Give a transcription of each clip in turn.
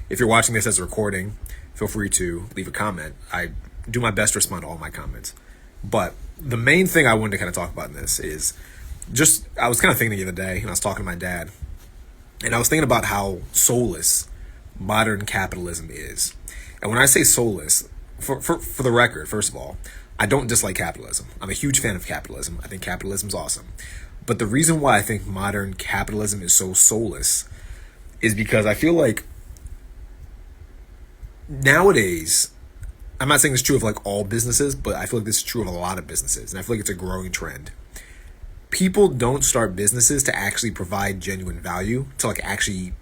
If you're watching this as a recording, feel free to leave a comment. I do my best to respond to all my comments. But the main thing I wanted to kind of talk about in this is I was kind of thinking the other day, and I was talking to my dad, and I was thinking about how soulless modern capitalism is. And when I say soulless, for the record, first of all, I don't dislike capitalism. I'm a huge fan of capitalism. I think capitalism is awesome. But the reason why I think modern capitalism is so soulless is because I feel like nowadays, I'm not saying it's true of like all businesses, but I feel like this is true of a lot of businesses. And I feel like it's a growing trend. People don't start businesses to actually provide genuine value, to like actually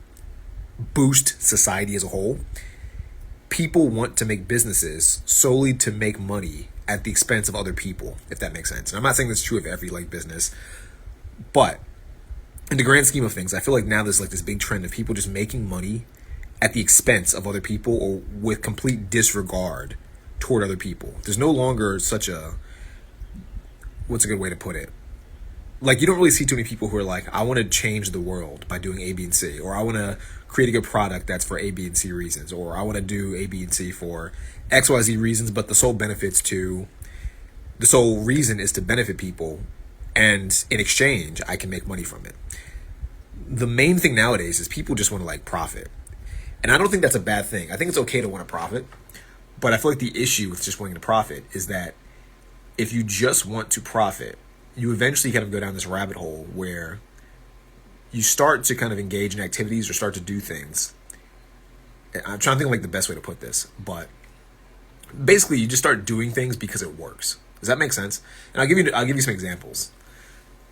boost society as a whole. People want to make businesses solely to make money at the expense of other people, if that makes sense. And I'm not saying that's true of every like business, but in the grand scheme of things, I feel like now there's like this big trend of people just making money at the expense of other people or with complete disregard toward other people. There's no longer such a, what's a good way to put it? Like, you don't really see too many people who are like, I want to change the world by doing A, B, and C, or I want to create a good product that's for A, B, and C reasons, or I want to do A, B, and C for X, Y, Z reasons, but the sole reason is to benefit people, and in exchange, I can make money from it. The main thing nowadays is people just want to like profit. And I don't think that's a bad thing. I think it's okay to want to profit, but I feel like the issue with just wanting to profit is that if you just want to profit, you eventually kind of go down this rabbit hole where you start to kind of engage in activities or start to do things. I'm trying to think of like the best way to put this, but basically you just start doing things because it works. Does that make sense? And I'll give you some examples.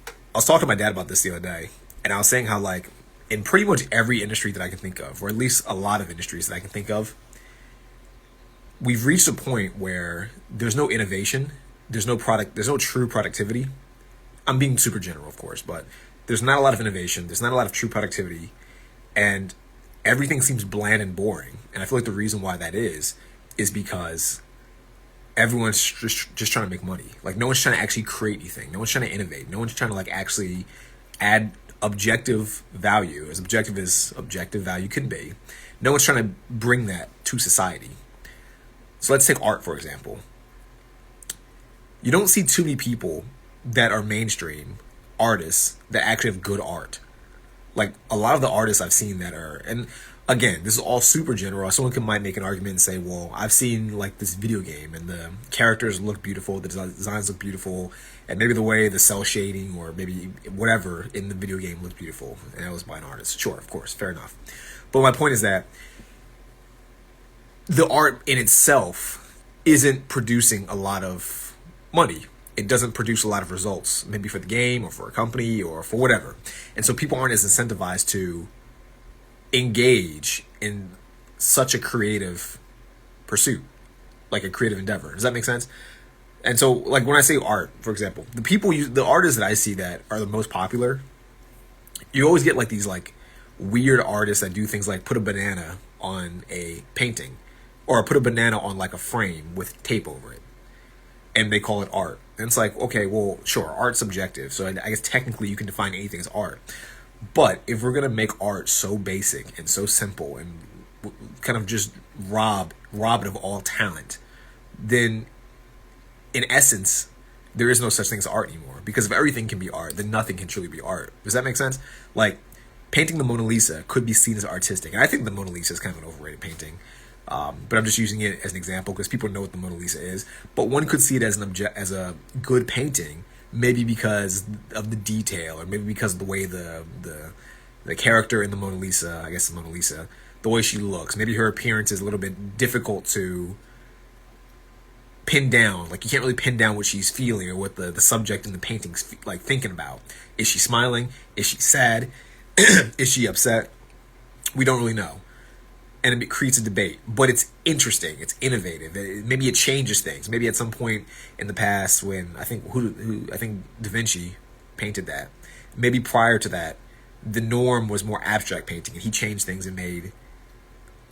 I was talking to my dad about this the other day, and I was saying how like in pretty much every industry that I can think of, or at least a lot of industries that I can think of, we've reached a point where there's no innovation, there's no true productivity. I'm being super general, of course, but there's not a lot of innovation. There's not a lot of true productivity, and everything seems bland and boring. And I feel like the reason why that is because everyone's just trying to make money. Like, no one's trying to actually create anything. No one's trying to innovate. No one's trying to like actually add objective value, as objective value can be. No one's trying to bring that to society. So let's take art, for example. You don't see too many people that are mainstream artists that actually have good art. Like, a lot of the artists I've seen that are, and again, this is all super general. Someone might make an argument and say, well, I've seen like this video game and the characters look beautiful, the designs look beautiful, and maybe the way the cell shading or maybe whatever in the video game looked beautiful, and that was by an artist. Sure, of course, fair enough. But my point is that the art in itself isn't producing a lot of money. It doesn't produce a lot of results, maybe for the game or for a company or for whatever. And so people aren't as incentivized to engage in such a creative pursuit, like a creative endeavor. Does that make sense? And so, like, when I say art, for example, the artists that I see that are the most popular, you always get like these like weird artists that do things like put a banana on a painting or put a banana on like a frame with tape over it, and they call it art. And it's like, okay, well, sure, art's subjective, so I guess technically you can define anything as art. But if we're gonna make art so basic and so simple and kind of just rob it of all talent, then in essence, there is no such thing as art anymore. Because if everything can be art, then nothing can truly be art. Does that make sense? Like, painting the Mona Lisa could be seen as artistic, and I think the Mona Lisa is kind of an overrated painting. But I'm just using it as an example because people know what the Mona Lisa is. But one could see it as as a good painting, maybe because of the detail, or maybe because of the way the character in the Mona Lisa, I guess the Mona Lisa, the way she looks. Maybe her appearance is a little bit difficult to pin down. Like, you can't really pin down what she's feeling or what the subject in the painting's like thinking about. Is she smiling? Is she sad? Is she upset? We don't really know. And it creates a debate, but it's interesting. It's innovative. Maybe it changes things. Maybe at some point in the past, when I think Da Vinci painted that. Maybe prior to that, the norm was more abstract painting, and he changed things and made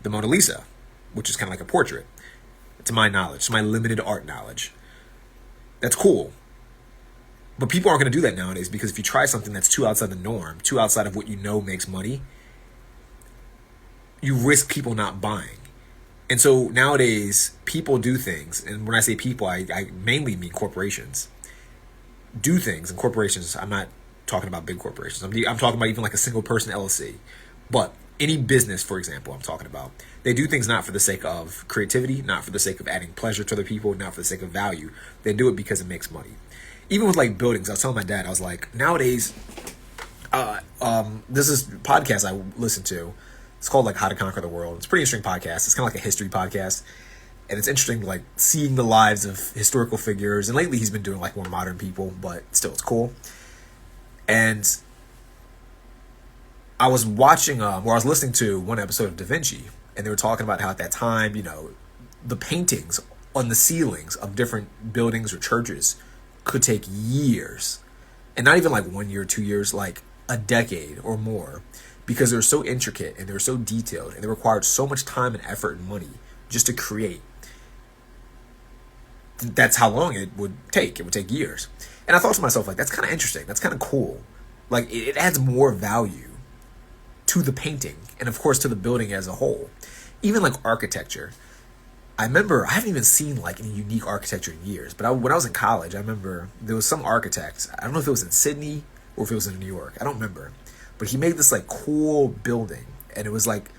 the Mona Lisa, which is kind of like a portrait. To my knowledge, to my limited art knowledge, that's cool. But people aren't going to do that nowadays, because if you try something that's too outside the norm, too outside of what you know makes money, you risk people not buying. And so nowadays, people do things, and when I say people, I mainly mean corporations, do things, and corporations, I'm not talking about big corporations. I'm talking about even like a single person LLC. But any business, for example, I'm talking about, they do things not for the sake of creativity, not for the sake of adding pleasure to other people, not for the sake of value. They do it because it makes money. Even with like buildings, I was telling my dad, I was like, nowadays, this is a podcast I listen to. It's called like How to Conquer the World. It's a pretty interesting podcast. It's kind of like a history podcast. And it's interesting, like, seeing the lives of historical figures. And lately he's been doing like more modern people, but still it's cool. And I was watching, or I was listening to one episode of Da Vinci, and they were talking about how at that time, the paintings on the ceilings of different buildings or churches could take years. And not even like 1 year, 2 years, like a decade or more, because they were so intricate and they were so detailed and they required so much time and effort and money just to create. That's how long it would take. It would take years. And I thought to myself, like, that's kind of interesting. That's kind of cool. Like, it adds more value to the painting and, of course, to the building as a whole. Even like architecture. I remember, I haven't even seen like any unique architecture in years, but when I was in college, I remember there was some architect. I don't know if it was in Sydney or if it was in New York. I don't remember. But he made this like cool building, and it was like,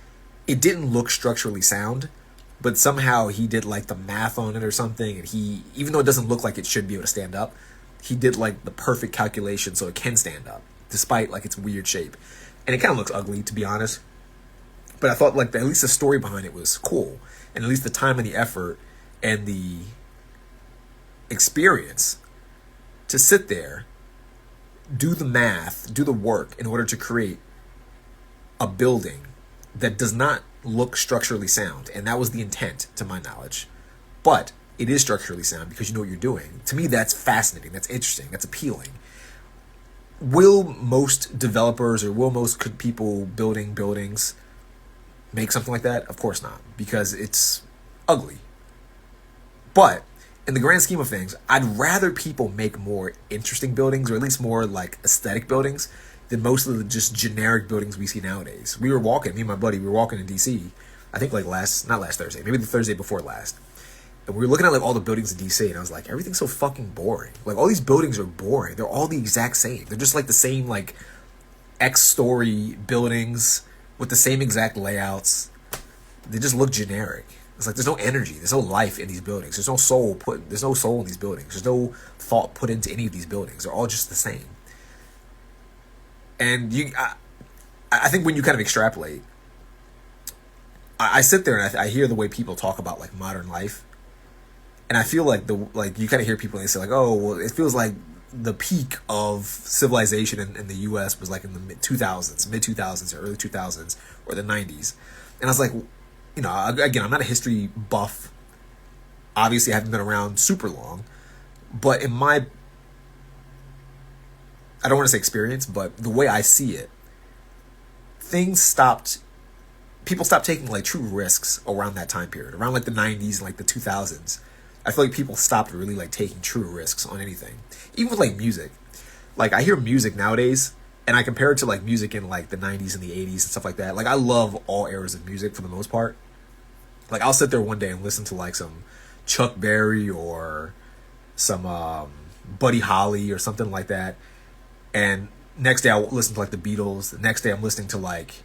it didn't look structurally sound, but somehow he did like the math on it or something, and he, even though it doesn't look like it should be able to stand up, he did like the perfect calculation so it can stand up, despite like its weird shape. And it kind of looks ugly, to be honest. But I thought like at least the story behind it was cool, and at least the time and the effort and the experience to sit there, do the math, do the work in order to create a building that does not look structurally sound. And that was the intent, to my knowledge. But it is structurally sound because you know what you're doing. To me, that's fascinating. That's interesting. That's appealing. Will most developers or will most people building buildings make something like that? Of course not, because it's ugly. But in the grand scheme of things, I'd rather people make more interesting buildings, or at least more like aesthetic buildings, than most of the just generic buildings we see nowadays. We were walking, me and my buddy, we were walking in DC, I think like not last Thursday, maybe the Thursday before last. And we were looking at like all the buildings in DC, and I was like, everything's so fucking boring. Like, all these buildings are boring. They're all the exact same. They're just like the same like X-story buildings with the same exact layouts. They just look generic. It's like there's no energy, there's no life in these buildings. There's no soul in these buildings. There's no thought put into any of these buildings. They're all just the same. And I think when you kind of extrapolate, I sit there and I hear the way people talk about like modern life, and I feel like you kind of hear people and they say like, oh, well, it feels like the peak of civilization in the U.S. was like in the mid 2000s or early 2000s or the 90s, and I was like, again, I'm not a history buff. Obviously, I haven't been around super long, but I don't want to say experience, but the way I see it, people stopped taking like true risks around that time period, around like the 90s and like the 2000s. I feel like people stopped really like taking true risks on anything, even with like music. Like, I hear music nowadays, and I compare it to like music in like the 90s and the 80s and stuff like that. Like, I love all eras of music for the most part. Like, I'll sit there one day and listen to like some Chuck Berry or some Buddy Holly or something like that. And next day I'll listen to like the Beatles. The next day I'm listening to like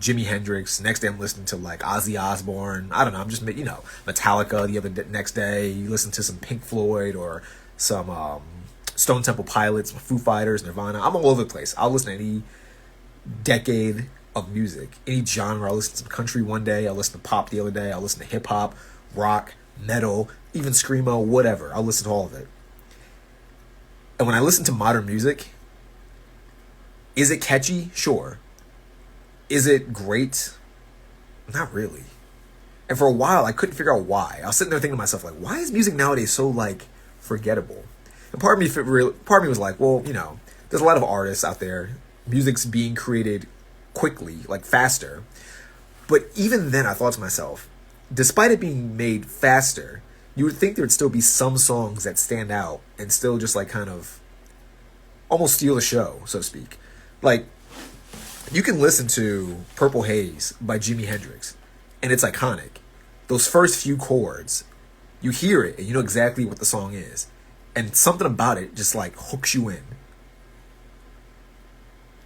Jimi Hendrix. Next day I'm listening to like Ozzy Osbourne. I don't know. I'm just, Metallica. Next day you listen to some Pink Floyd or some Stone Temple Pilots, Foo Fighters, Nirvana. I'm all over the place. I'll listen to any decade of music, any genre. I'll listen to some country one day. I'll listen to pop the other day. I'll listen to hip hop, rock, metal, even screamo, whatever. I'll listen to all of it. And when I listen to modern music, is it catchy? Sure. Is it great? Not really. And for a while, I couldn't figure out why. I was sitting there thinking to myself, like, why is music nowadays so like forgettable? And part of me was like, well, there's a lot of artists out there. Music's being created quickly, like faster. But even then, I thought to myself, despite it being made faster, you would think there would still be some songs that stand out and still just like kind of almost steal the show, so to speak. Like, You can listen to Purple Haze by Jimi Hendrix, and it's iconic. Those first few chords, you hear it and you know exactly what the song is. And something about it just like hooks you in.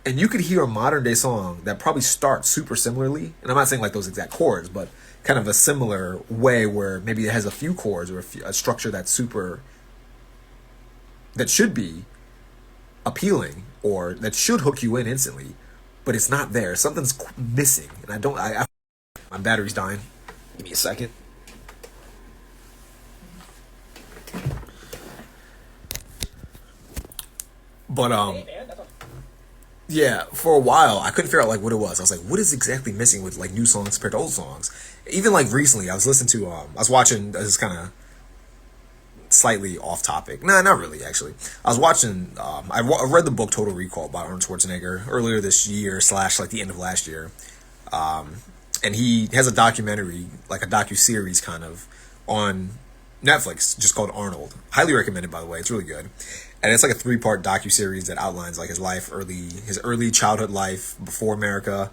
And you could hear a modern day song that probably starts super similarly. And I'm not saying like those exact chords, but kind of a similar way where maybe it has a few chords or a structure that's super, that should be appealing or that should hook you in instantly, but it's not there. Something's missing. And my battery's dying. Give me a second. But yeah, for a while I couldn't figure out like what it was. I was like, what is exactly missing with like new songs compared to old songs? Even like recently, I was listening to I was watching this kind of slightly off topic. Nah, not really actually. I was watching. I read the book Total Recall by Arnold Schwarzenegger earlier this year slash like the end of last year, and he has a documentary, like a docu series kind of, on Netflix, just called Arnold. Highly recommended, by the way. It's really good, and it's like a 3-part docu series that outlines like his life, his early childhood life before America,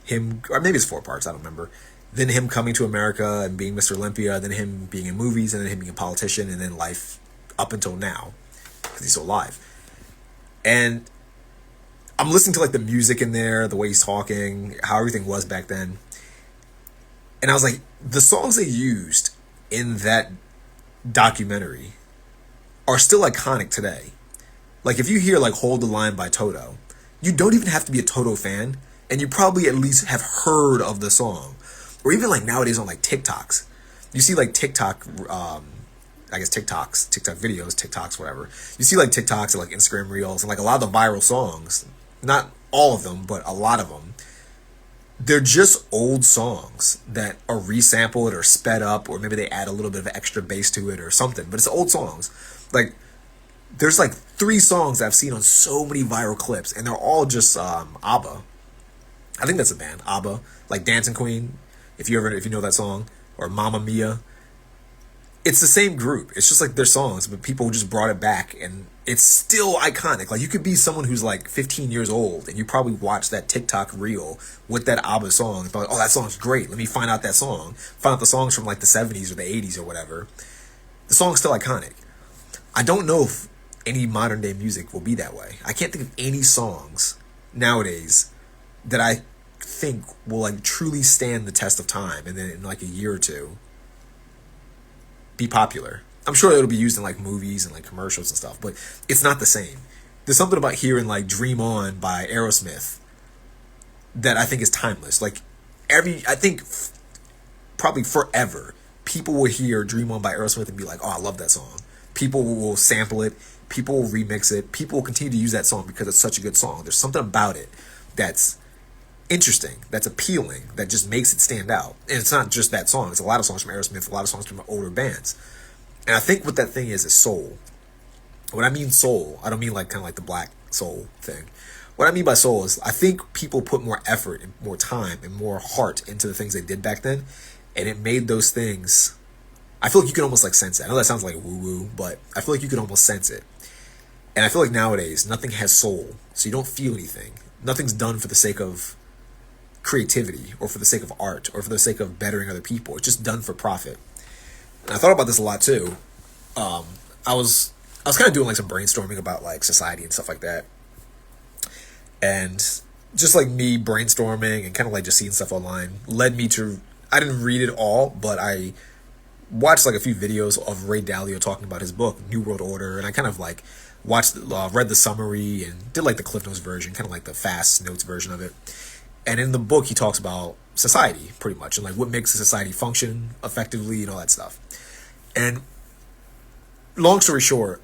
him, or maybe it's 4 parts. I don't remember. Then him coming to America and being Mr. Olympia, then him being in movies, and then him being a politician, and then life up until now, because he's still alive. And I'm listening to like the music in there, the way he's talking, how everything was back then. And I was like, the songs they used in that documentary are still iconic today. Like if you hear like Hold the Line by Toto, you don't even have to be a Toto fan, and you probably at least have heard of the song. Or even like nowadays on like TikToks, you see like TikTok, I guess TikTok videos, TikToks, whatever. You see like TikToks and like Instagram Reels and like a lot of the viral songs, not all of them, but a lot of them, they're just old songs that are resampled or sped up, or maybe they add a little bit of extra bass to it or something, but it's old songs. Like there's like 3 songs I've seen on so many viral clips, and they're all just ABBA. I think that's a band, ABBA, like Dancing Queen. If you know that song, or Mamma Mia, it's the same group. It's just like their songs, but people just brought it back, and it's still iconic. Like you could be someone who's like 15 years old, and you probably watched that TikTok reel with that ABBA song, and thought, "Oh, that song's great. Let me find out that song. Find out the songs from like the 70s or the 80s or whatever." The song's still iconic. I don't know if any modern day music will be that way. I can't think of any songs nowadays that I think will like truly stand the test of time and then in like a year or two be popular. I'm sure it'll be used in like movies and like commercials and stuff, but it's not the same. There's something about hearing like Dream On by Aerosmith that I think is timeless. Like I think probably forever people will hear Dream On by Aerosmith and be like, oh, I love that song. People will sample it, people will remix it, people will continue to use that song because it's such a good song. There's something about it that's interesting, that's appealing, that just makes it stand out. And it's not just that song. It's a lot of songs from Aerosmith, a lot of songs from older bands. And I think what that thing is soul. When I mean soul, I don't mean like kind of like the black soul thing. What I mean by soul is I think people put more effort and more time and more heart into the things they did back then, and it made those things, I feel like you can almost like sense it. I know that sounds like woo-woo, but I feel like you can almost sense it. And I feel like nowadays nothing has soul, so you don't feel anything. Nothing's done for the sake of creativity or for the sake of art or for the sake of bettering other people. It's just done for profit. And I thought about this a lot too. I was kind of doing like some brainstorming about like society and stuff like that, and just like me brainstorming and kind of like just seeing stuff online led me to, I didn't read it all, but I watched like a few videos of Ray Dalio talking about his book New World Order, and I kind of like read the summary and did like the Cliff Notes version, kind of like the fast notes version of it. And in the book, he talks about society, pretty much, and like what makes a society function effectively and all that stuff. And long story short,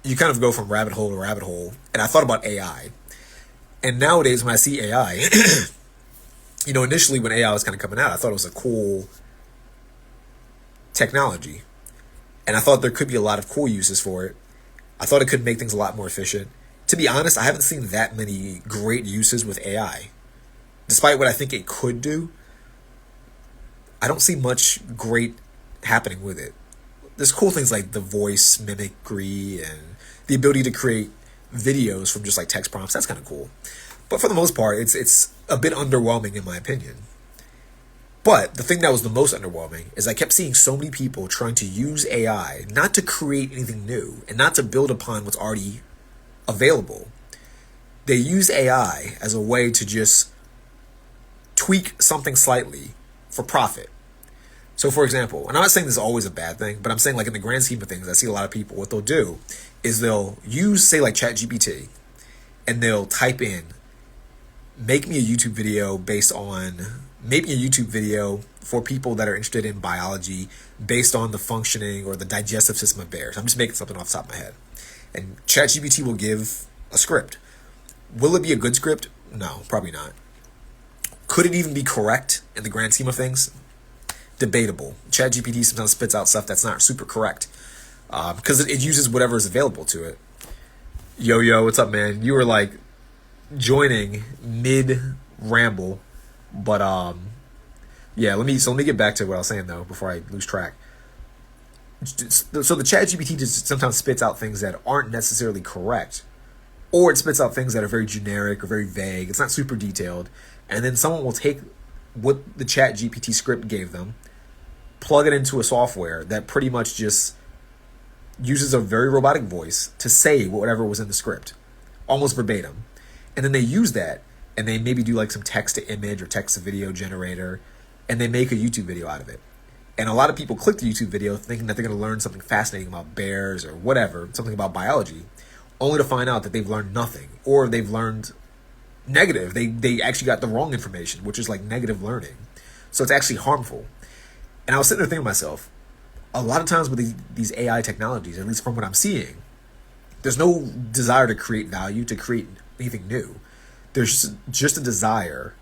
you kind of go from rabbit hole to rabbit hole. And I thought about AI. And nowadays, when I see AI, initially when AI was kind of coming out, I thought it was a cool technology. And I thought there could be a lot of cool uses for it. I thought it could make things a lot more efficient. To be honest, I haven't seen that many great uses with AI. Despite what I think it could do, I don't see much great happening with it. There's cool things like the voice mimicry and the ability to create videos from just like text prompts. That's kind of cool. But for the most part, it's a bit underwhelming in my opinion. But the thing that was the most underwhelming is I kept seeing so many people trying to use AI not to create anything new and not to build upon what's already available. They use AI as a way to just tweak something slightly for profit. So for example, and I'm not saying this is always a bad thing, but I'm saying like in the grand scheme of things, I see a lot of people, what they'll do is they'll use, say like ChatGPT, and they'll type in, make me a YouTube video for people that are interested in biology based on the functioning or the digestive system of bears. I'm just making something off the top of my head. And ChatGPT will give a script. Will it be a good script? No, probably not. Could it even be correct in the grand scheme of things? Debatable. ChatGPT sometimes spits out stuff that's not super correct because it uses whatever is available to it. Yo, what's up, man? You were like joining mid ramble, but yeah. Let me get back to what I was saying though before I lose track. So the ChatGPT just sometimes spits out things that aren't necessarily correct, or it spits out things that are very generic or very vague. It's not super detailed, and then someone will take what the ChatGPT script gave them, plug it into a software that pretty much just uses a very robotic voice to say whatever was in the script, almost verbatim. And then they use that and they maybe do like some text to image or text to video generator, and they make a YouTube video out of it. And a lot of people click the YouTube video thinking that they're going to learn something fascinating about bears or whatever, something about biology, only to find out that they've learned nothing, or they've learned negative. They actually got the wrong information, which is like negative learning. So it's actually harmful. And I was sitting there thinking to myself, a lot of times with these AI technologies, at least from what I'm seeing, there's no desire to create value, to create anything new. There's just a desire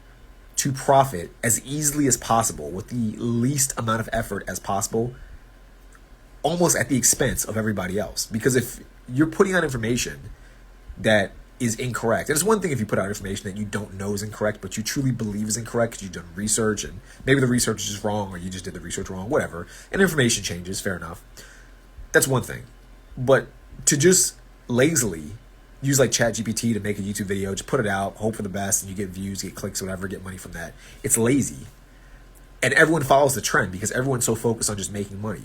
to profit as easily as possible with the least amount of effort as possible, almost at the expense of everybody else. Because if you're putting out information that is incorrect, and it's one thing if you put out information that you don't know is incorrect, but you truly believe is incorrect because you've done research and maybe the research is just wrong or you just did the research wrong, whatever, and information changes, fair enough. That's one thing. But to just lazily use like ChatGPT to make a YouTube video, just put it out, hope for the best, and you get views, get clicks, whatever, get money from that. It's lazy. And everyone follows the trend because everyone's so focused on just making money.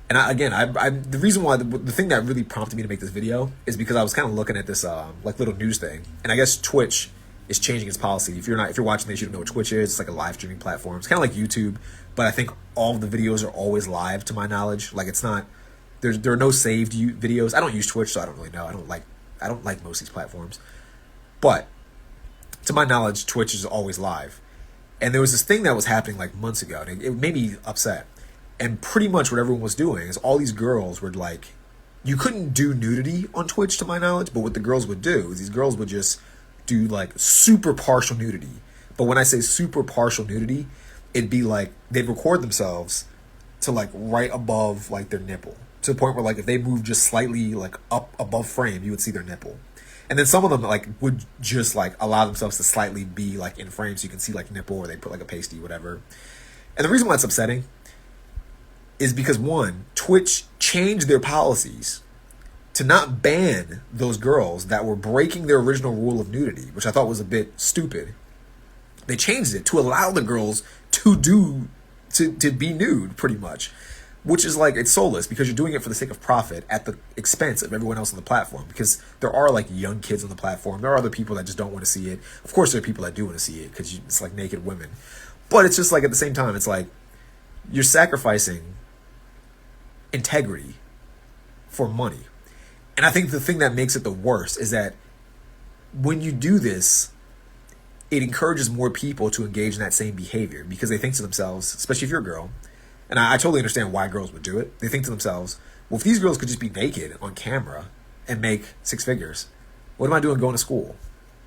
And the reason why, the thing that really prompted me to make this video is because I was kind of looking at this like little news thing. And I guess Twitch is changing its policy. If you're watching this, you don't know what Twitch is. It's like a live streaming platform. It's kind of like YouTube, but I think all of the videos are always live to my knowledge. Like it's not, there are no saved videos. I don't use Twitch, so I don't really know. I don't like most of these platforms. But to my knowledge, Twitch is always live. And there was this thing that was happening like months ago, and it made me upset. And pretty much what everyone was doing is all these girls were like, you couldn't do nudity on Twitch to my knowledge, but what the girls would do is these girls would just do like super partial nudity. But when I say super partial nudity, it'd be like they'd record themselves to like right above like their nipple, to the point where like if they moved just slightly like up above frame, you would see their nipple. And then some of them like would just like allow themselves to slightly be like in frame so you can see like nipple, or they put like a pasty, whatever. And the reason why it's upsetting is because, one, Twitch changed their policies to not ban those girls that were breaking their original rule of nudity, which I thought was a bit stupid. They changed it to allow the girls to be nude, pretty much, which is like, it's soulless because you're doing it for the sake of profit at the expense of everyone else on the platform, because there are like young kids on the platform. There are other people that just don't want to see it. Of course, there are people that do want to see it because it's like naked women. But it's just like at the same time, it's like you're sacrificing integrity for money. And I think the thing that makes it the worst is that when you do this, it encourages more people to engage in that same behavior, because they think to themselves, especially if you're a girl, and I totally understand why girls would do it. They think to themselves, well, if these girls could just be naked on camera and make six figures, what am I doing going to school?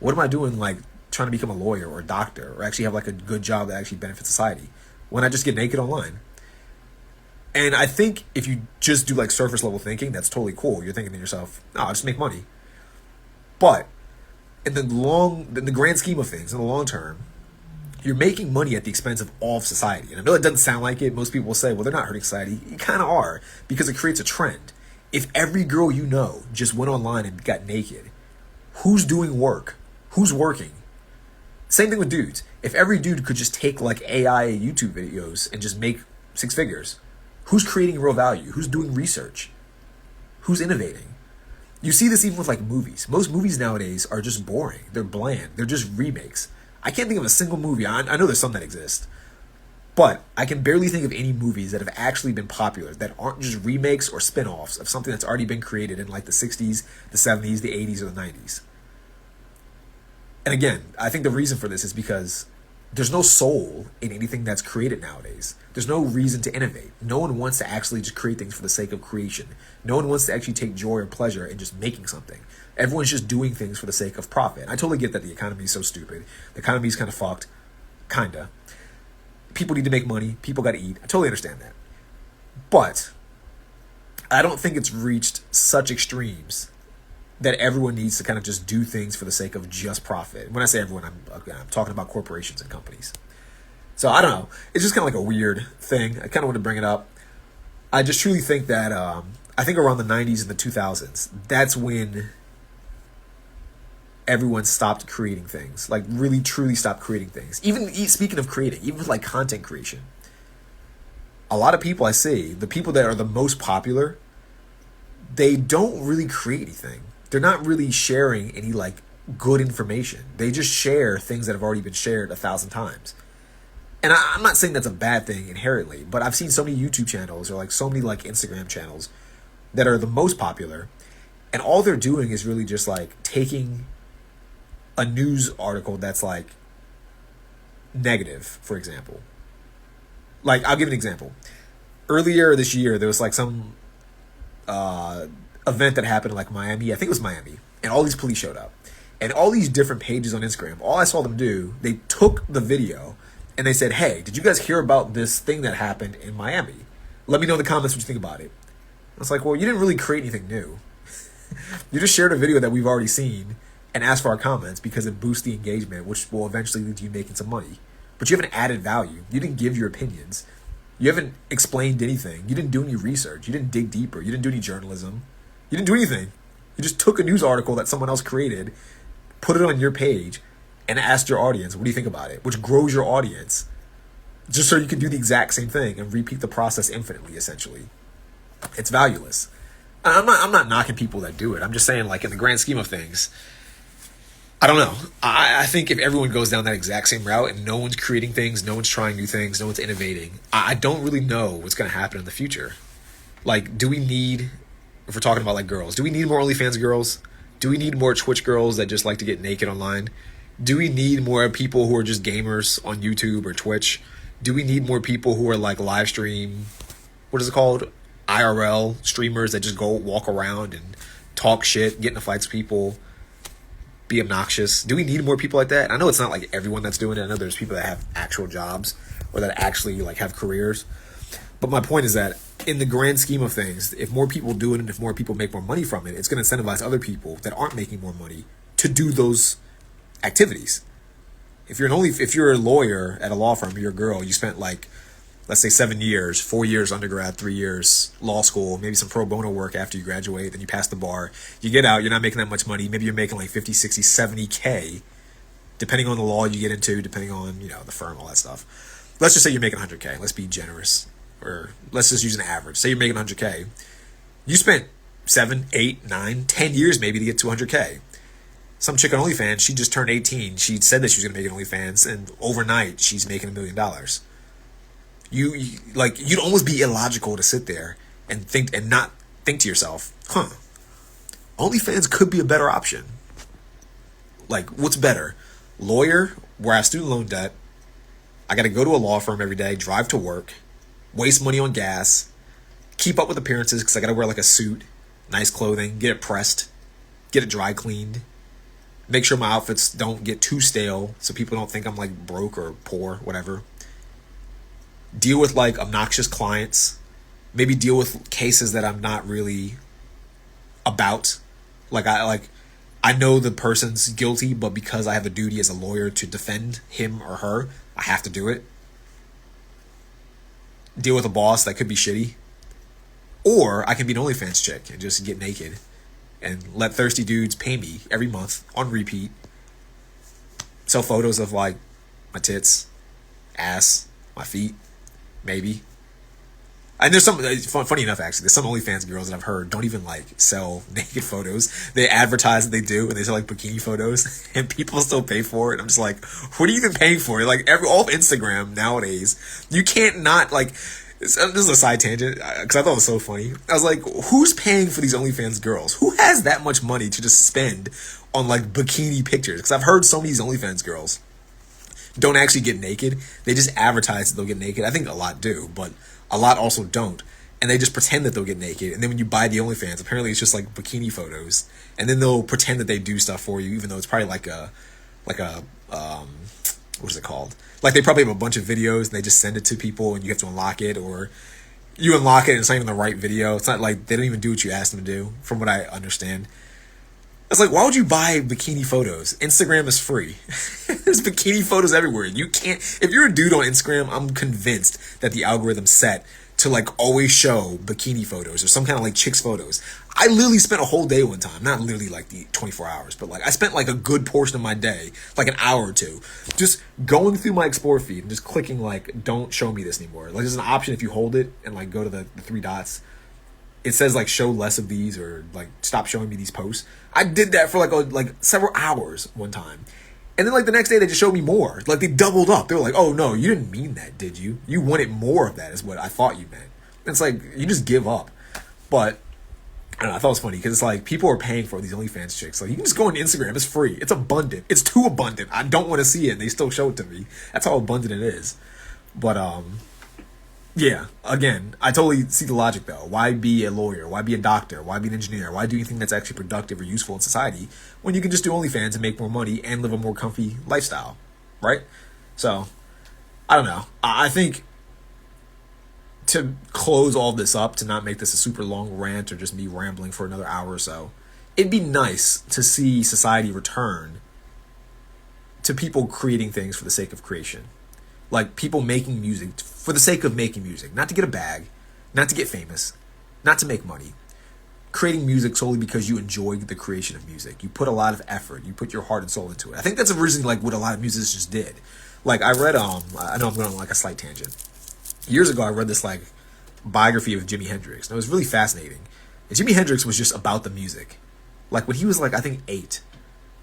What am I doing like trying to become a lawyer or a doctor or actually have like a good job that actually benefits society when I just get naked online? And I think if you just do like surface level thinking, that's totally cool. You're thinking to yourself, no, I'll just make money. But in the grand scheme of things, in the long term, you're making money at the expense of all of society. And I know it doesn't sound like it. Most people will say, well, they're not hurting society. You kind of are, because it creates a trend. If every girl you know just went online and got naked, who's doing work Who's working? Same thing with dudes. If every dude could just take like AI YouTube videos and just make six figures, who's creating real value? Who's doing research? Who's innovating? You see this even with like movies. Most movies nowadays are just boring. They're bland. They're just remakes. I can't think of a single movie. I know there's some that exist, but I can barely think of any movies that have actually been popular that aren't just remakes or spin-offs of something that's already been created in like the 60s, the 70s, the 80s, or the 90s. And again, I think the reason for this is because there's no soul in anything that's created nowadays. There's no reason to innovate. No one wants to actually just create things for the sake of creation. No one wants to actually take joy or pleasure in just making something. Everyone's just doing things for the sake of profit. I totally get that the economy is so stupid. The economy is kind of fucked. Kinda. People need to make money. People got to eat. I totally understand that. But I don't think it's reached such extremes that everyone needs to kind of just do things for the sake of just profit. When I say everyone, I'm talking about corporations and companies. So I don't know. It's just kind of like a weird thing. I kind of want to bring it up. I just truly think that I think around the 90s and the 2000s, that's when everyone stopped creating things. Like really, truly stopped creating things. Even speaking of creating, even with like content creation, a lot of people I see, the people that are the most popular, they don't really create anything. They're not really sharing any like good information. They just share things that have already been shared 1,000 times. And I'm not saying that's a bad thing inherently, but I've seen so many YouTube channels or like so many like Instagram channels that are the most popular, and all they're doing is really just like taking a news article that's like negative, for example. Like, I'll give an example. Earlier this year, there was like some event that happened in like Miami. I think it was Miami. And all these police showed up. And all these different pages on Instagram, all I saw them do, they took the video and they said, hey, did you guys hear about this thing that happened in Miami? Let me know in the comments what you think about it. I was like, well, you didn't really create anything new. You just shared a video that we've already seen and asked for our comments because it boosts the engagement, which will eventually lead to you making some money. But you haven't added value. You didn't give your opinions. You haven't explained anything. You didn't do any research. You didn't dig deeper. You didn't do any journalism. You didn't do anything. You just took a news article that someone else created, put it on your page, and asked your audience, what do you think about it? Which grows your audience, just so you can do the exact same thing and repeat the process infinitely, essentially. It's valueless. I'm not knocking people that do it. I'm just saying, like, in the grand scheme of things, I don't know. I think if everyone goes down that exact same route and no one's creating things, no one's trying new things, no one's innovating, I don't really know what's going to happen in the future. Like, do we need, if we're talking about like girls, do we need more OnlyFans girls? Do we need more Twitch girls that just like to get naked online? Do we need more people who are just gamers on YouTube or Twitch? Do we need more people who are like live stream, what is it called? IRL streamers that just go walk around and talk shit, get into fights with people, be obnoxious? Do we need more people like that? I know it's not like everyone that's doing it. I know there's people that have actual jobs or that actually like have careers. But my point is that in the grand scheme of things, if more people do it and if more people make more money from it, it's going to incentivize other people that aren't making more money to do those activities. If you're a lawyer at a law firm, you're a girl, you spent like, let's say 7 years, 4 years undergrad, 3 years law school, maybe some pro bono work after you graduate, then you pass the bar, you get out, you're not making that much money, maybe you're making like 50, 60, 70K, depending on the law you get into, depending on, the firm, all that stuff. Let's just say you're making 100K, let's be generous, or let's just use an average. Say you're making 100K. You spent 7, 8, 9, 10 years maybe to get to 100K. Some chick on OnlyFans, she just turned 18. She said that she was going to make an OnlyFans, and overnight she's making $1 million. You'd almost be illogical to sit there and think and not think to yourself, OnlyFans could be a better option. Like, what's better? Lawyer, where I have student loan debt, I got to go to a law firm every day, drive to work, waste money on gas, keep up with appearances because I got to wear like a suit, nice clothing, get it pressed, get it dry cleaned, make sure my outfits don't get too stale so people don't think I'm like broke or poor, whatever. Deal with like obnoxious clients, maybe deal with cases that I'm not really about. I know the person's guilty, but because I have a duty as a lawyer to defend him or her, I have to do it. Deal with a boss that could be shitty. Or I can be an OnlyFans chick and just get naked and let thirsty dudes pay me every month on repeat Sell photos of like my tits, ass, my feet, maybe. And there's some, funny enough, actually, there's some OnlyFans girls that I've heard don't even like sell naked photos. They advertise that they do, and they sell like bikini photos, and people still pay for it. I'm just like, what are you even paying for? Like all of Instagram nowadays, you can't not like. This is a side tangent because I thought it was so funny. I was like, who's paying for these OnlyFans girls? Who has that much money to just spend on like bikini pictures? Because I've heard some of these OnlyFans girls don't actually get naked. They just advertise that they'll get naked. I think a lot do, but a lot also don't. And they just pretend that they'll get naked. And then when you buy the OnlyFans, apparently it's just like bikini photos. And then they'll pretend that they do stuff for you, even though it's probably like a what is it called? Like they probably have a bunch of videos and they just send it to people and you have to unlock it, or you unlock it and it's not even the right video. It's not like they don't even do what you asked them to do, from what I understand. It's like, why would you buy bikini photos? Instagram is free. There's bikini photos everywhere. You can't, if you're a dude on Instagram, I'm convinced that the algorithm's set to like always show bikini photos or some kind of like chicks photos. I literally spent a whole day one time, not literally like the 24 hours, but like I spent like a good portion of my day, like an hour or two, just going through my explore feed and just clicking like, don't show me this anymore. Like there's an option if you hold it and like go to the three dots, it says like show less of these or like stop showing me these posts. I did that for like several hours one time. And then like the next day they just showed me more. Like they doubled up. They were like, oh no, you didn't mean that, did you? You wanted more of that is what I thought you meant. And it's like, you just give up. But I don't know, I thought it was funny because it's like people are paying for these OnlyFans chicks. Like you can just go on Instagram, it's free. It's abundant. It's too abundant. I don't want to see it and they still show it to me. That's how abundant it is. But yeah, again, I totally see the logic though. Why be a lawyer? Why be a doctor? Why be an engineer? Why do anything that's actually productive or useful in society when you can just do OnlyFans and make more money and live a more comfy lifestyle, right? So, I don't know. I think to close all this up, to not make this a super long rant or just me rambling for another hour or so, it'd be nice to see society return to people creating things for the sake of creation. Like people making music for the sake of making music, not to get a bag, not to get famous, not to make money. Creating music solely because you enjoy the creation of music. You put a lot of effort, you put your heart and soul into it. I think that's originally like what a lot of musicians did. Like I read, I know I'm going on like a slight tangent. Years ago, I read this like biography of Jimi Hendrix, and it was really fascinating. And Jimi Hendrix was just about the music. Like when he was like, I think 8,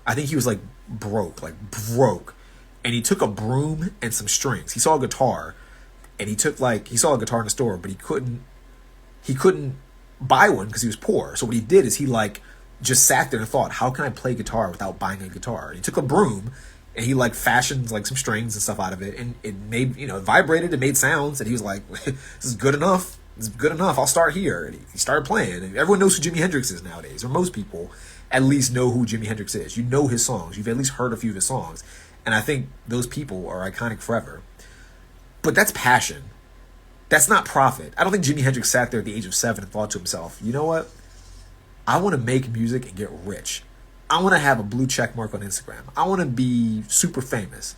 I think he was like broke. And he took a broom and some strings. He saw a guitar, and he saw a guitar in the store, but he couldn't buy one because he was poor. So what he did is he like just sat there and thought, how can I play guitar without buying a guitar? And he took a broom and he like fashioned like some strings and stuff out of it, and it made, it vibrated, it made sounds, and he was like, this is good enough. This is good enough. I'll start here. And he started playing, and everyone knows who Jimi Hendrix is nowadays, or most people at least know who Jimi Hendrix is. You know his songs. You've at least heard a few of his songs. And I think those people are iconic forever. But that's passion. That's not profit. I don't think Jimi Hendrix sat there at the age of 7 and thought to himself, you know what? I want to make music and get rich. I want to have a blue check mark on Instagram. I want to be super famous.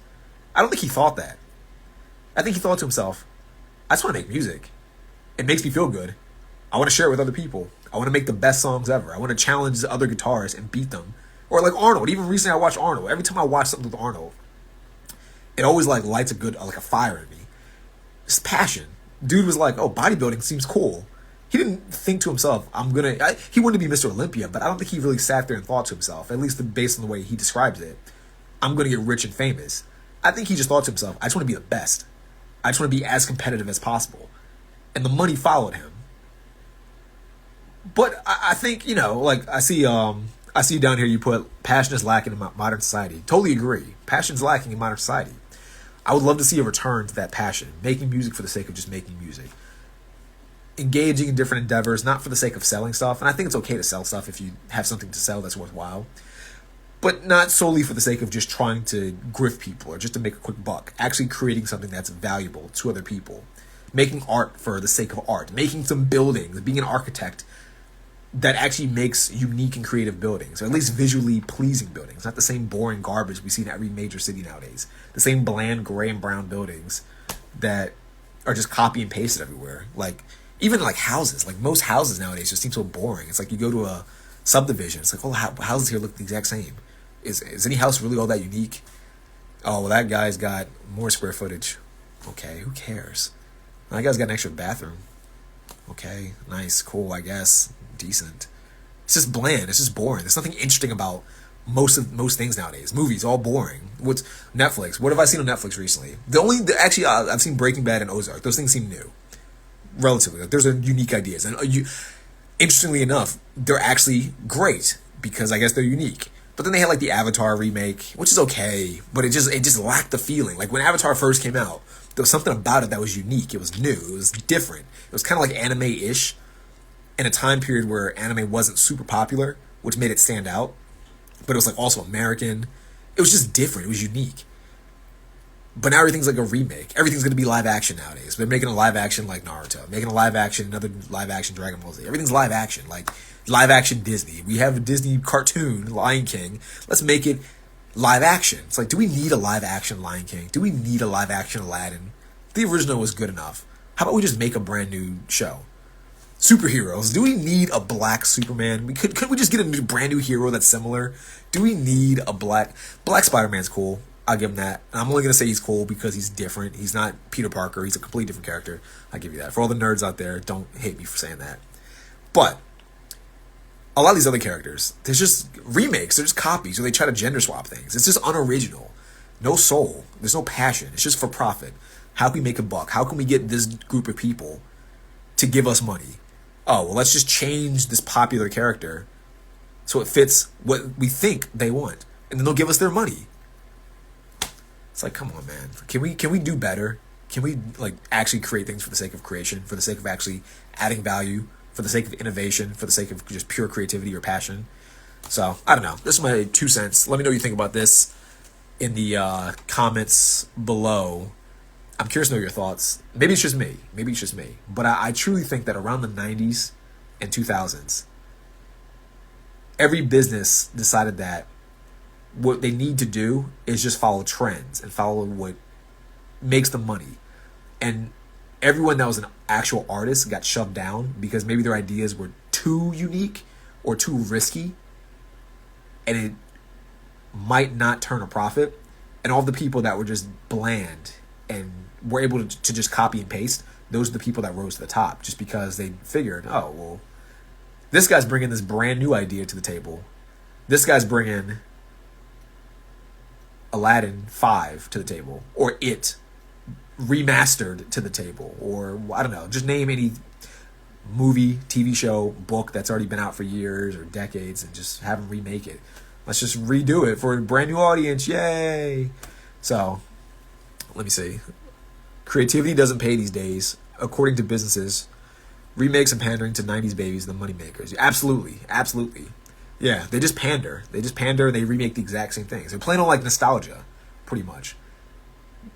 I don't think he thought that. I think he thought to himself, I just want to make music. It makes me feel good. I want to share it with other people. I want to make the best songs ever. I want to challenge other guitarists and beat them. Or like Arnold. Even recently I watched Arnold. Every time I watch something with Arnold, it always like lights a fire in me. It's passion. Dude was like, oh, bodybuilding seems cool. He didn't think to himself, he wanted to be Mr. Olympia, but I don't think he really sat there and thought to himself, at least based on the way he describes it, I'm going to get rich and famous. I think he just thought to himself, I just want to be the best. I just want to be as competitive as possible. And the money followed him. But I think, I see down here you put, passion is lacking in modern society. Totally agree. Passion is lacking in modern society. I would love to see a return to that passion. Making music for the sake of just making music. Engaging in different endeavors, not for the sake of selling stuff. And I think it's okay to sell stuff if you have something to sell that's worthwhile. But not solely for the sake of just trying to grift people or just to make a quick buck. Actually creating something that's valuable to other people. Making art for the sake of art. Making some buildings. Being an architect that actually makes unique and creative buildings, or at least visually pleasing buildings, not the same boring garbage we see in every major city nowadays. The same bland gray and brown buildings that are just copy and pasted everywhere. Like, even like houses, like most houses nowadays just seem so boring. It's like you go to a subdivision, it's like, oh, houses here look the exact same. Is any house really all that unique? Oh, well, that guy's got more square footage. Okay, who cares? That guy's got an extra bathroom. Okay, nice, cool, I guess, decent. It's just bland. It's just boring. There's nothing interesting about most things nowadays. Movies all boring. What's Netflix? What have I seen on Netflix recently? Actually, I've seen Breaking Bad and Ozark. Those things seem new, relatively. Like, there's a unique ideas, and interestingly enough, they're actually great because I guess they're unique. But then they had like the Avatar remake, which is okay, but it just lacked the feeling. Like when Avatar first came out, there was something about it that was unique. It was new. It was different. It was kind of like anime-ish in a time period where anime wasn't super popular, which made it stand out. But it was like also American. It was just different. It was unique. But now everything's like a remake. Everything's going to be live action nowadays. They're making a live action like Naruto, making a live action, another live action Dragon Ball Z. Everything's live action, like live action Disney. We have a Disney cartoon, Lion King. Let's make it live action. It's like, do we need a live action Lion King? Do we need a live action Aladdin? The original was good enough. How about we just make a brand new show? Superheroes. Do we need a black Superman? Could we just get a brand new hero that's similar? Do we need a black Spider-Man's cool? I'll give him that. And I'm only gonna say he's cool because he's different. He's not Peter Parker. He's a completely different character. I'll give you that. For all the nerds out there, don't hate me for saying that. But a lot of these other characters, there's just remakes. They're just copies, or they try to gender swap things. It's just unoriginal. No soul. There's no passion. It's just for profit. How can we make a buck? How can we get this group of people to give us money? Oh, well, let's just change this popular character so it fits what we think they want, and then they'll give us their money. It's like, come on, man. Can we do better? Can we like actually create things for the sake of creation, for the sake of actually adding value, for the sake of innovation, for the sake of just pure creativity or passion? So I don't know. This is my 2 cents. Let me know what you think about this in the comments below. I'm curious to know your thoughts. Maybe it's just me. But I truly think that around the 90s and 2000s, every business decided that what they need to do is just follow trends and follow what makes them money. And everyone that was an actual artist got shoved down because maybe their ideas were too unique or too risky, and it might not turn a profit. And all the people that were just bland and were able to just copy and paste, those are the people that rose to the top just because they figured, oh, well, this guy's bringing this brand new idea to the table. This guy's bringing Aladdin 5 to the table, or It remastered to the table, or I don't know, just name any movie, TV show, book that's already been out for years or decades and just have them remake it. Let's just redo it for a brand new audience. Yay! So, let me see. Creativity doesn't pay these days, according to businesses. Remakes and pandering to 90s babies, the money makers. Absolutely. Yeah, they just pander. And they remake the exact same things. They're playing on like nostalgia, pretty much.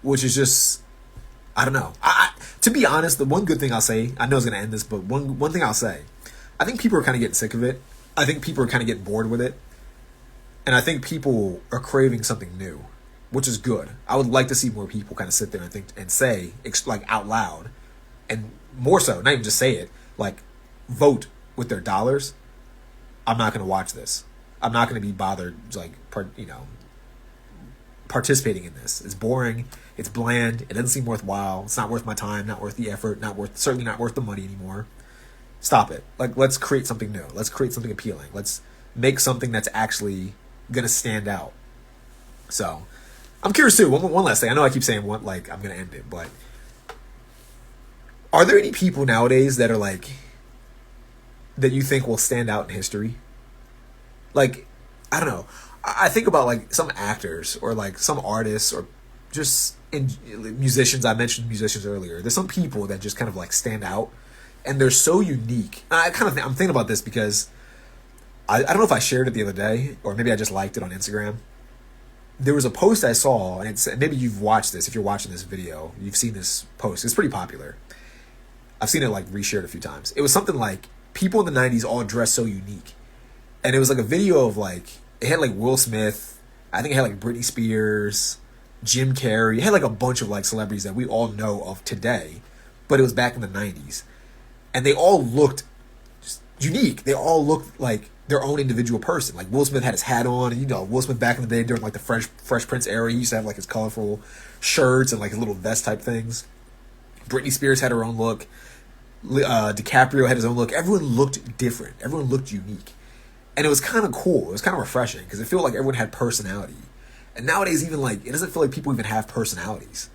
Which is just, I don't know. To be honest, the one good thing I'll say, I know it's going to end this, but one thing I'll say, I think people are kind of getting sick of it. I think people are kind of getting bored with it. And I think people are craving something new, which is good. I would like to see more people kind of sit there and think and say, like out loud, and more so, not even just say it, like vote with their dollars. I'm not going to watch this. I'm not going to be bothered, like, participating in this. It's boring. It's bland. It doesn't seem worthwhile. It's not worth my time. Not worth the effort. Certainly not worth the money anymore. Stop it. Like, let's create something new. Let's create something appealing. Let's make something that's actually going to stand out. So, I'm curious too. One last thing. I know I keep saying I'm going to end it, but are there any people nowadays that are like, that you think will stand out in history? Like, I don't know. I think about like some actors or like some artists or just musicians. I mentioned musicians earlier. There's some people that just kind of like stand out, and they're so unique. And I'm thinking about this because I don't know if I shared it the other day or maybe I just liked it on Instagram. There was a post I saw, and maybe you've watched this. If you're watching this video, you've seen this post. It's pretty popular. I've seen it like reshared a few times. It was something like, people in the 90s all dressed so unique. And it was like a video of like, it had like Will Smith, I think it had like Britney Spears, Jim Carrey. It had like a bunch of like celebrities that we all know of today, but it was back in the 90s. And they all looked just unique. They all looked like their own individual person. Like Will Smith had his hat on, and Will Smith back in the day during like the Fresh Prince era, he used to have like his colorful shirts and like his little vest type things. Britney Spears had her own look. DiCaprio had his own look. Everyone looked different. Everyone looked unique, and it was kind of cool. It was kind of refreshing because it felt like everyone had personality. And nowadays, even like it doesn't feel like people even have personalities.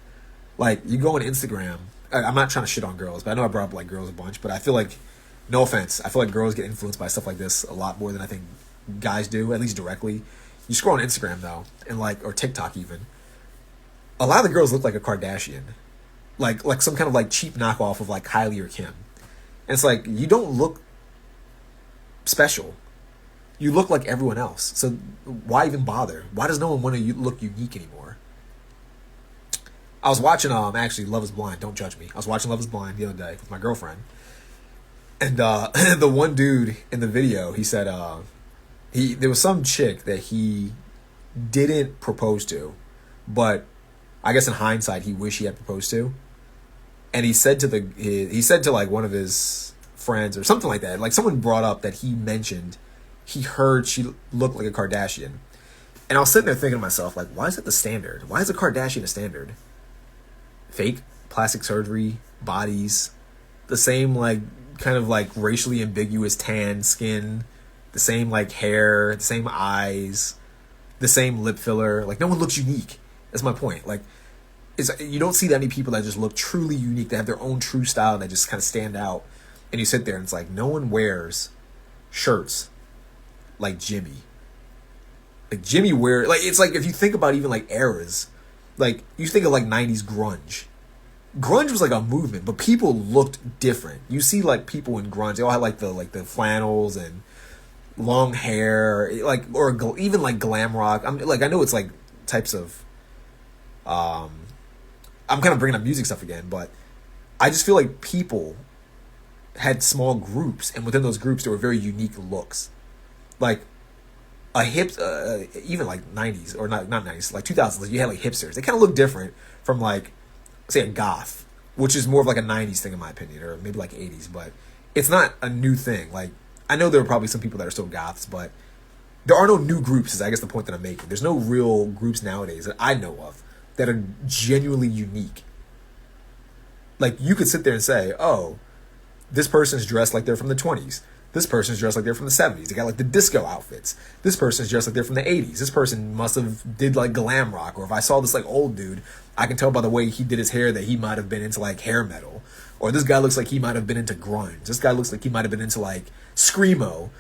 Like you go on Instagram. I'm not trying to shit on girls, but I know I brought up like girls a bunch, but I feel like, no offense, I feel like girls get influenced by stuff like this a lot more than I think guys do, at least directly. You scroll on Instagram though, and like, or TikTok even, a lot of the girls look like a Kardashian, like some kind of like cheap knockoff of like Kylie or Kim. And it's like, you don't look special. You look like everyone else. So why even bother? Why does no one want to look unique anymore? I was watching actually Love Is Blind. Don't judge me. I was watching Love Is Blind the other day with my girlfriend, and the one dude in the video, he said there was some chick that he didn't propose to, but I guess in hindsight he wished he had proposed to, and he said to like one of his friends or something like that. Like someone brought up that he mentioned he heard she looked like a Kardashian, and I was sitting there thinking to myself, like, why is that the standard? Why is a Kardashian a standard? Fake plastic surgery, bodies, the same like kind of like racially ambiguous tan skin, the same like hair, the same eyes, the same lip filler. Like no one looks unique. That's my point. Like you don't see that many people that just look truly unique, that have their own true style, that just kind of stand out. And you sit there and it's like no one wears shirts like Jimmy. Like Jimmy like it's like if you think about even like eras, like you think of like 90s grunge. Grunge was like a movement, but people looked different. You see like people in grunge, they all had like the flannels and long hair, like even like glam rock. I know it's like types of I'm kind of bringing up music stuff again, but I just feel like people had small groups, and within those groups there were very unique looks. Like a even like 90s, or not 90s, like 2000s, you had like hipsters. They kind of look different from like, say, a goth, which is more of like a 90s thing in my opinion, or maybe like 80s, but it's not a new thing. Like I know there are probably some people that are still goths, but there are no new groups, is I guess the point that I'm making. There's no real groups nowadays that I know of that are genuinely unique. Like you could sit there and say, oh, this person's dressed like they're from the 20s. This person's dressed like they're from the 70s. They got like the disco outfits. This person's dressed like they're from the 80s. This person must have did like glam rock. Or if I saw this like old dude, I can tell by the way he did his hair that he might have been into like hair metal. Or this guy looks like he might have been into grunge. This guy looks like he might have been into like screamo.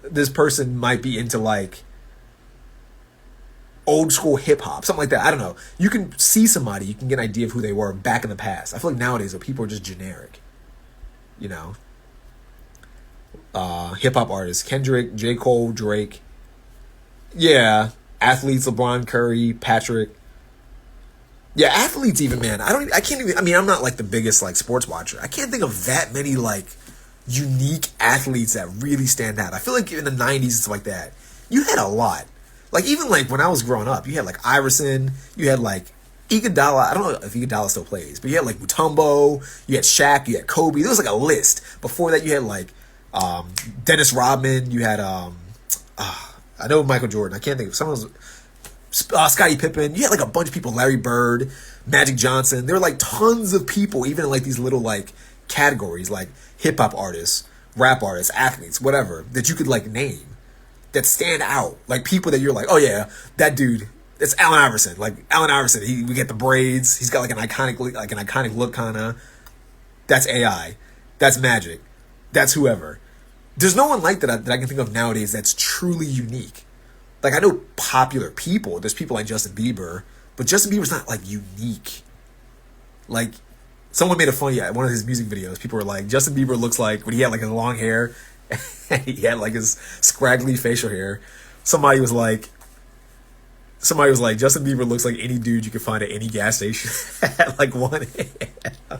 This person might be into like old school hip hop, something like that. I don't know. You can see somebody, you can get an idea of who they were back in the past. I feel like nowadays though, people are just generic. You know? Hip hop artists, Kendrick, J. Cole, Drake. Yeah, athletes, LeBron, Curry, Patrick. Yeah, athletes even, man. I can't even, I mean, I'm not like the biggest like sports watcher. I can't think of that many like unique athletes that really stand out. I feel like in the 90s and stuff like that, you had a lot. Like even like when I was growing up, you had like Iverson, you had like Iguodala. I don't know if Iguodala still plays, but you had like Mutombo, you had Shaq, you had Kobe. There was like a list. Before that, you had like Dennis Rodman. You had I know Michael Jordan. I can't think of someone else. Scottie Pippen. You had like a bunch of people. Larry Bird, Magic Johnson. There were like tons of people, even in like these little like categories, like hip hop artists, rap artists, athletes, whatever, that you could like name that stand out. Like people that you're like, oh yeah, that dude. It's Allen Iverson. Like Allen Iverson, we get the braids. He's got like an iconic look, kind of. That's AI. That's Magic. That's whoever. There's no one like that I can think of nowadays that's truly unique. Like I know popular people. There's people like Justin Bieber, but Justin Bieber's not like unique. Like someone made a funny one of his music videos. People were like, Justin Bieber looks like when he had like his long hair, and he had like his scraggly facial hair. Somebody was like, Justin Bieber looks like any dude you could find at any gas station at like 1 a.m.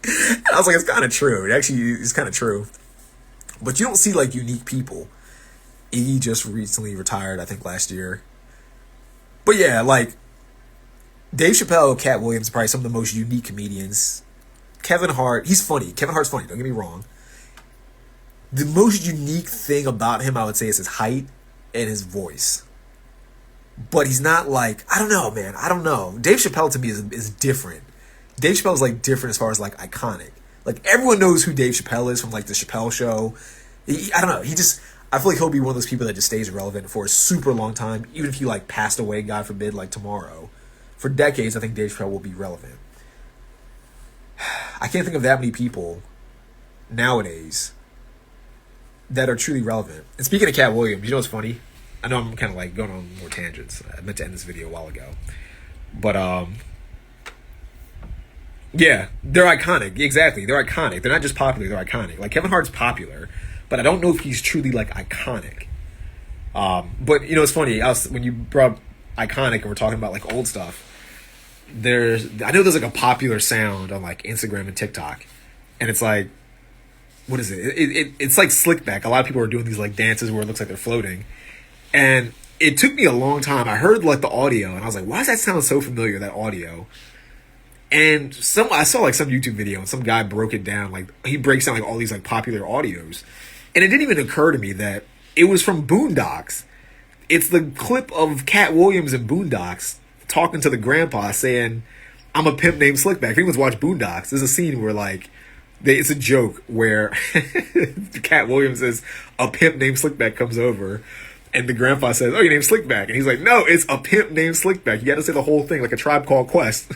And I was like, it's kind of true. It actually is kind of true. But you don't see like unique people. Iggy just recently retired, I think last year. But yeah, like Dave Chappelle, Cat Williams, probably some of the most unique comedians. Kevin Hart, he's funny. Kevin Hart's funny, don't get me wrong. The most unique thing about him, I would say, is his height and his voice. But he's not like, I don't know, man. I don't know. Dave Chappelle to me is different. Dave Chappelle is like different as far as like iconic. Like everyone knows who Dave Chappelle is from like the Chappelle Show. I don't know. I feel like he'll be one of those people that just stays relevant for a super long time. Even if he like passed away, God forbid, like tomorrow. For decades, I think Dave Chappelle will be relevant. I can't think of that many people nowadays that are truly relevant. And speaking of Cat Williams, you know what's funny? I know I'm kind of like going on more tangents. I meant to end this video a while ago. But, yeah, they're iconic. Exactly. They're iconic. They're not just popular, they're iconic. Like, Kevin Hart's popular, but I don't know if he's truly, like, iconic. But, you know, it's funny. When you brought up iconic and we're talking about, like, old stuff, I know there's, like, a popular sound on, like, Instagram and TikTok. And it's like, what is it? It's like slick back. A lot of people are doing these, like, dances where it looks like they're floating. And it took me a long time. I heard, like, the audio, and I was like, why does that sound so familiar, that audio? And I saw like some YouTube video and some guy broke it down. Like he breaks down like all these like popular audios. And it didn't even occur to me that it was from Boondocks. It's the clip of Cat Williams in Boondocks talking to the grandpa saying, I'm a pimp named Slickback. If anyone's watched Boondocks, there's a scene where like, it's a joke where Cat Williams says, a pimp named Slickback comes over. And the grandpa says, oh, your name's Slickback. And he's like, no, it's a pimp named Slickback. You got to say the whole thing like a Tribe Called Quest.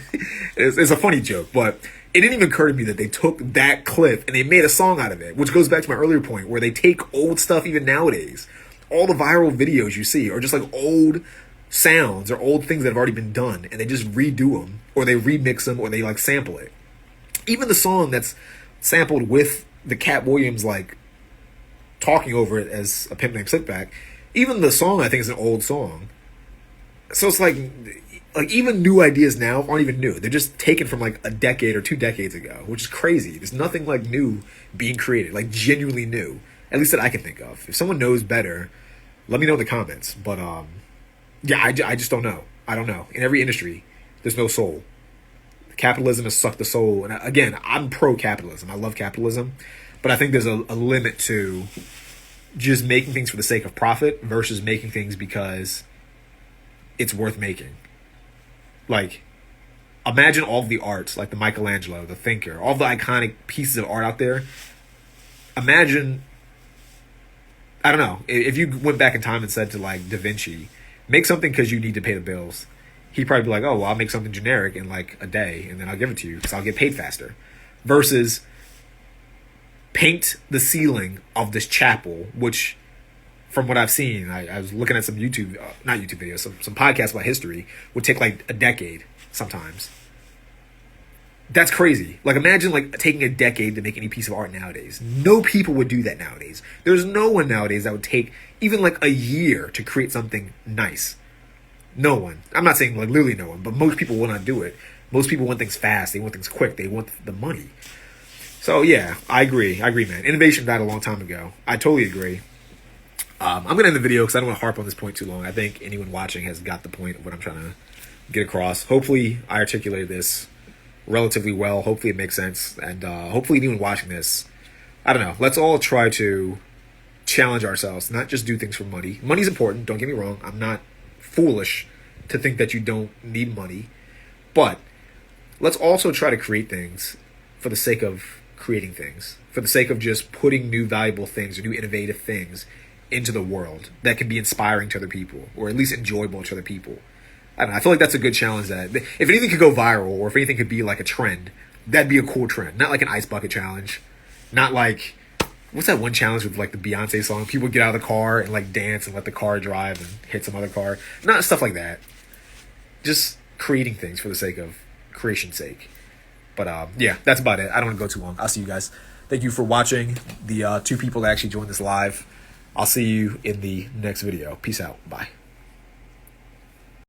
It's a funny joke, but it didn't even occur to me that they took that clip and they made a song out of it, which goes back to my earlier point where they take old stuff even nowadays. All the viral videos you see are just like old sounds or old things that have already been done, and they just redo them or they remix them or they like sample it. Even the song that's sampled with the Cat Williams like talking over it as a pimp named Slickback, even the song I think is an old song. So it's like even new ideas now aren't even new. They're just taken from like a decade or 2 decades ago, which is crazy. There's nothing like new being created, like genuinely new, at least that I can think of. If someone knows better, let me know in the comments. But yeah, I just don't know. I don't know. In every industry, there's no soul. Capitalism has sucked the soul. And again, I'm pro-capitalism. I love capitalism. But I think there's a limit to just making things for the sake of profit versus making things because it's worth making. Like, imagine all of the arts, like the Michelangelo, the Thinker, all the iconic pieces of art out there. Imagine, I don't know, if you went back in time and said to like Da Vinci, make something because you need to pay the bills. He'd probably be like, oh, well, I'll make something generic in like a day and then I'll give it to you because I'll get paid faster. Versus paint the ceiling of this chapel, which from what I've seen, I was looking at some YouTube, not YouTube videos, some podcasts about history, would take like a decade sometimes. That's crazy. Like imagine like taking a decade to make any piece of art nowadays. No people would do that nowadays. There's no one nowadays that would take even like a year to create something nice. No one. I'm not saying like literally no one, but most people will not do it. Most people want things fast. They want things quick. They want the money. So yeah, I agree, man. Innovation died a long time ago. I totally agree. I'm going to end the video because I don't want to harp on this point too long. I think anyone watching has got the point of what I'm trying to get across. Hopefully I articulated this relatively well. Hopefully it makes sense. And hopefully anyone watching this, I don't know, let's all try to challenge ourselves, not just do things for money. Money's important, don't get me wrong. I'm not foolish to think that you don't need money. But let's also try to create things for the sake of creating things, for the sake of just putting new valuable things or new innovative things into the world that can be inspiring to other people or at least enjoyable to other people. I don't know, I feel like that's a good challenge that if anything could go viral or if anything could be like a trend, that'd be a cool trend. Not like an ice bucket challenge. Not like, what's that one challenge with like the Beyonce song? People get out of the car and like dance and let the car drive and hit some other car. Not stuff like that. Just creating things for the sake of creation's sake. But yeah, that's about it. I don't want to go too long. I'll see you guys. Thank you for watching. The 2 people that actually joined this live. I'll see you in the next video. Peace out. Bye.